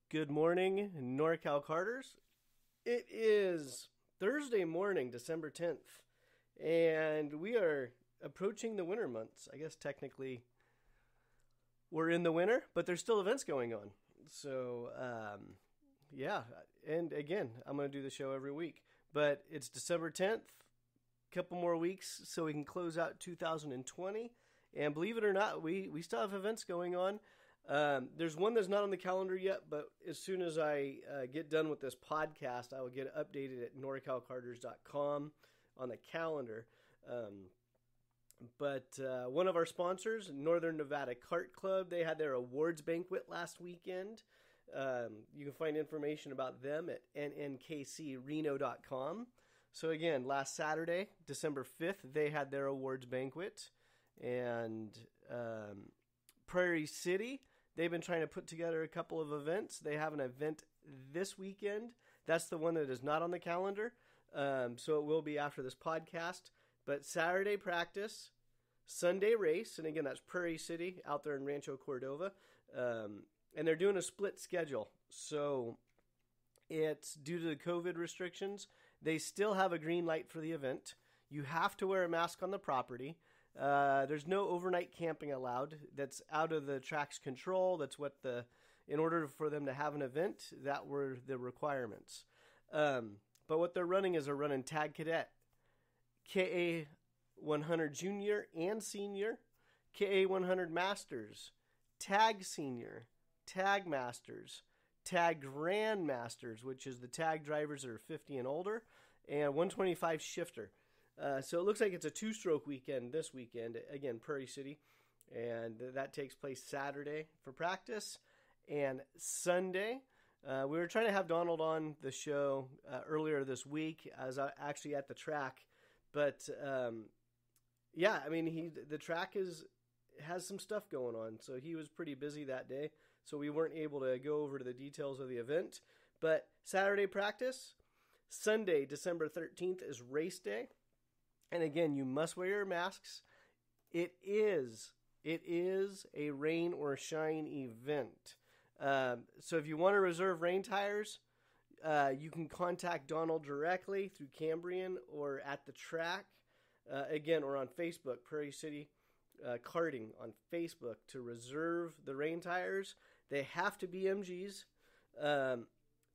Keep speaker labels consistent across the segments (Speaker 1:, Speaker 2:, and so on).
Speaker 1: Good morning, Norcal Karters. It is Thursday morning, December 10th, and we are approaching the winter months. I guess technically we're in the winter, but there's still events going on. Yeah, and again, I'm going to do the show every week, but it's December 10th, couple more weeks so we can close out 2020, and believe it or not, we still have events going on. There's one that's not on the calendar yet, but as soon as I get done with this podcast, I will get it updated at norcalkarters.com on the calendar. But one of our sponsors, Northern Nevada Kart Club, they had their awards banquet last weekend. You can find information about them at nnkcreno.com. So again, last Saturday, December 5th, they had their awards banquet. And Prairie City, they've been trying to put together a couple of events. They have an event this weekend. That's the one that is not on the calendar. So it will be after this podcast. But Saturday practice, Sunday race. And again, that's Prairie City out there in Rancho Cordova. And they're doing a split schedule. So it's due to the COVID restrictions. They still have a green light for the event. You have to wear a mask on the property. There's no overnight camping allowed. That's out of the track's control. That's in order for them to have an event, that were the requirements. But what they're running is they're running Tag Cadet, KA 100 Junior and Senior, KA 100 Masters, Tag Senior, Tag Masters, Tag Grandmasters, which is the tag drivers that are 50 and older, and 125 shifter. So it looks like it's a two-stroke weekend this weekend, again, Prairie City, and that takes place Saturday for practice, and Sunday. We were trying to have Donald on the show earlier this week. I was actually at the track, but the track has some stuff going on, so he was pretty busy that day, so we weren't able to go over to the details of the event. But Saturday practice, Sunday, December 13th is race day. And again, you must wear your masks. It is a rain or shine event. So if you want to reserve rain tires, you can contact Donald directly through Cambrian or at the track. Again, or on Facebook, Prairie City Karting on Facebook to reserve the rain tires. They have to be MGs.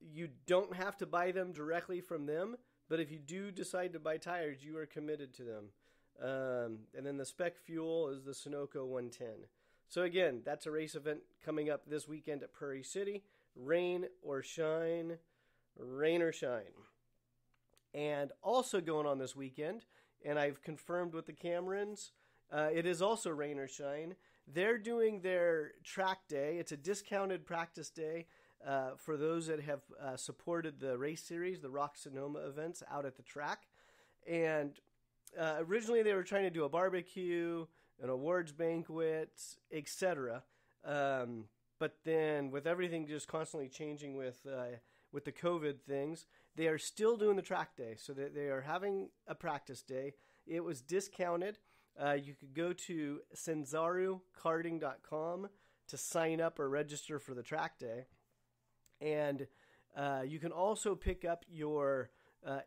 Speaker 1: You don't have to buy them directly from them. But if you do decide to buy tires, you are committed to them. And then the spec fuel is the Sunoco 110. So again, that's a race event coming up this weekend at Prairie City. Rain or shine, rain or shine. And also going on this weekend, and I've confirmed with the Camerons, it is also rain or shine. They're doing their track day. It's a discounted practice day. For those that have supported the race series, the Rock Sonoma events out at the track. And originally they were trying to do a barbecue, an awards banquet, etc. But then with everything just constantly changing with the COVID things, they are still doing the track day. So they are having a practice day. It was discounted. You could go to senzarukarting.com to sign up or register for the track day. And you can also pick up your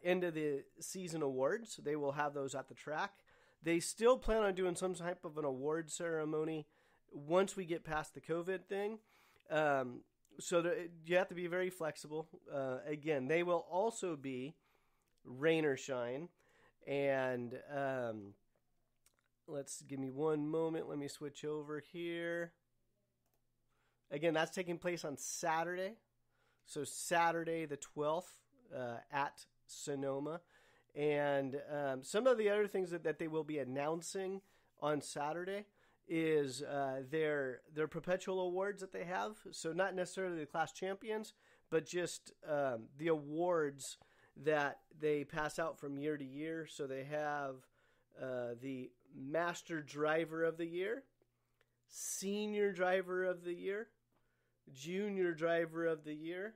Speaker 1: end of the season awards. They will have those at the track. They still plan on doing some type of an award ceremony once we get past the COVID thing. You have to be very flexible. Again, they will also be rain or shine. And give me one moment. Let me switch over here. Again, that's taking place on Saturday. So Saturday the 12th at Sonoma. And some of the other things that they will be announcing on Saturday is their perpetual awards that they have. So not necessarily the class champions, but just the awards that they pass out from year to year. So they have the Master Driver of the Year, Senior Driver of the Year, Junior Driver of the Year,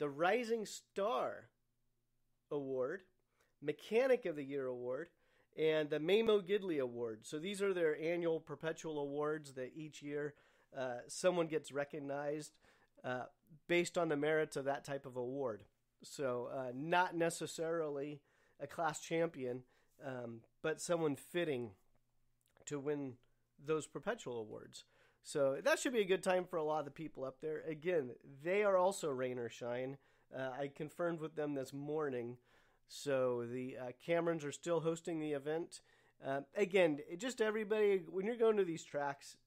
Speaker 1: the Rising Star Award, Mechanic of the Year Award, and the Mamo Gidley Award. So these are their annual perpetual awards that each year someone gets recognized based on the merits of that type of award. So not necessarily a class champion, but someone fitting to win those perpetual awards. So that should be a good time for a lot of the people up there. Again, they are also rain or shine. I confirmed with them this morning. So the Camerons are still hosting the event. Again, just everybody, when you're going to these tracks,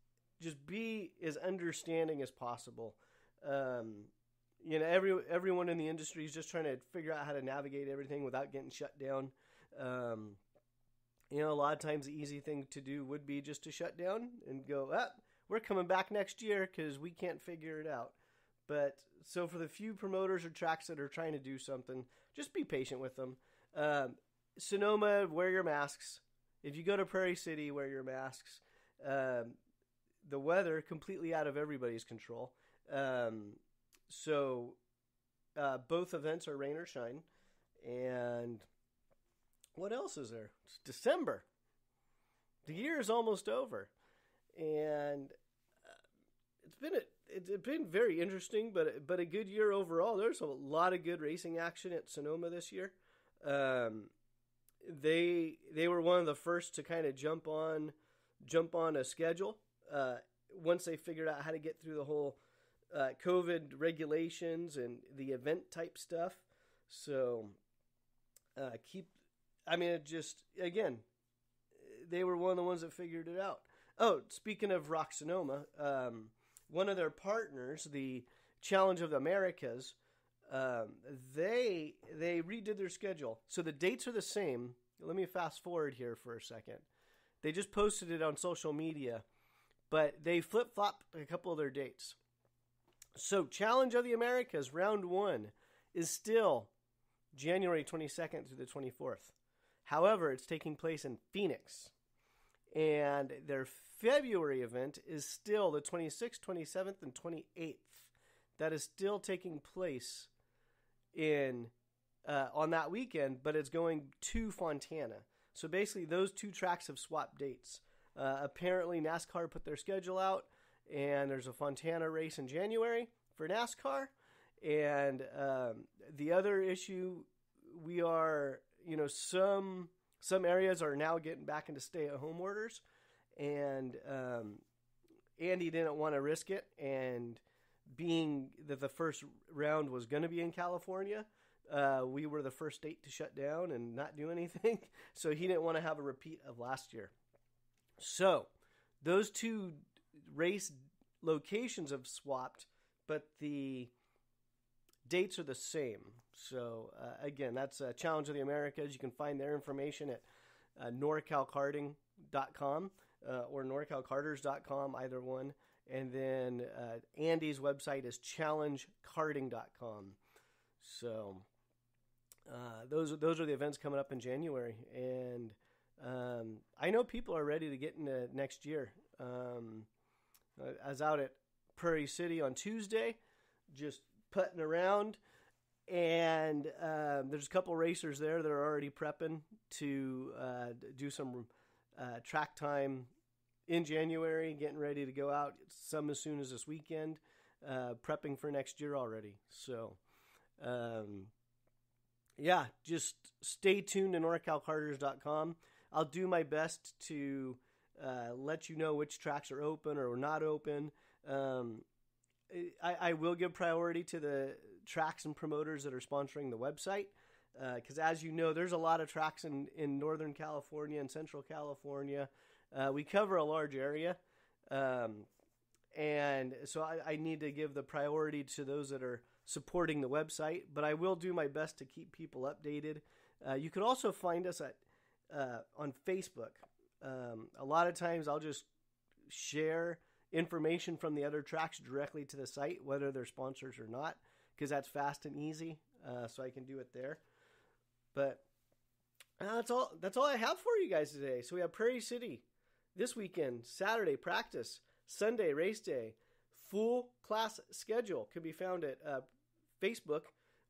Speaker 1: just be as understanding as possible. Everyone in the industry is just trying to figure out how to navigate everything without getting shut down. A lot of times the easy thing to do would be just to shut down and go, we're coming back next year because we can't figure it out. But so for the few promoters or tracks that are trying to do something, just be patient with them. Sonoma, wear your masks. If you go to Prairie City, wear your masks. The weather, completely out of everybody's control. So both events are rain or shine. And what else is there? It's December. The year is almost over. And it's been very interesting, but a good year overall. There's a lot of good racing action at Sonoma this year. They were one of the first to kind of jump on a schedule once they figured out how to get through the whole COVID regulations and the event type stuff. So they were one of the ones that figured it out. Oh, speaking of Rock Sonoma, one of their partners, the Challenge of the Americas, they redid their schedule. So the dates are the same. Let me fast forward here for a second. They just posted it on social media, but they flip-flopped a couple of their dates. So Challenge of the Americas, round 1, is still January 22nd through the 24th. However, it's taking place in Phoenix. And their February event is still the 26th, 27th, and 28th. That is still taking place on that weekend, but it's going to Fontana. So basically, those two tracks have swapped dates. Apparently, NASCAR put their schedule out, and there's a Fontana race in January for NASCAR. And the other issue, we are, some areas are now getting back into stay-at-home orders, and Andy didn't want to risk it, and being that the first round was going to be in California, we were the first state to shut down and not do anything, so he didn't want to have a repeat of last year. So those two race locations have swapped, but the dates are the same. So, again, that's Challenge of the Americas. You can find their information at norcalkarting.com or norcalkarters.com, either one. And then Andy's website is challengekarting.com. So, those are the events coming up in January. And I know people are ready to get into next year. I was out at Prairie City on Tuesday, just putting around. And there's a couple racers there that are already prepping to do some track time in January, getting ready to go out, some as soon as this weekend, prepping for next year already. So, just stay tuned to norcalkarters.com. I'll do my best to let you know which tracks are open or not open. I will give priority to the tracks and promoters that are sponsoring the website, because as you know, there's a lot of tracks in Northern California and Central California. We cover a large area, and so I need to give the priority to those that are supporting the website, but I will do my best to keep people updated. You can also find us on Facebook. A lot of times I'll just share information from the other tracks directly to the site, whether they're sponsors or not, because that's fast and easy, so I can do it there. But that's all I have for you guys today. So we have Prairie City this weekend, Saturday practice, Sunday race day. Full class schedule can be found at Facebook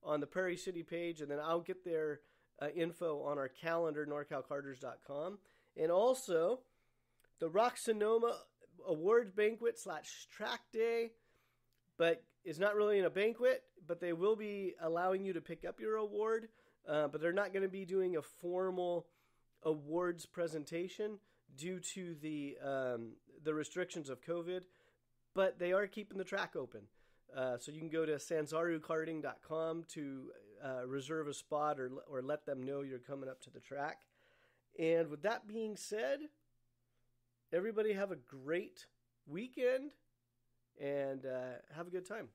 Speaker 1: on the Prairie City page, and then I'll get their info on our calendar, norcalkarters.com. And also the Rock Sonoma Awards Banquet / Track Day. but it's not really in a banquet, but they will be allowing you to pick up your award, but they're not going to be doing a formal awards presentation due to the restrictions of COVID, but they are keeping the track open. So you can go to sanzarukarting.com to reserve a spot or let them know you're coming up to the track. And with that being said, everybody have a great weekend and have a good time.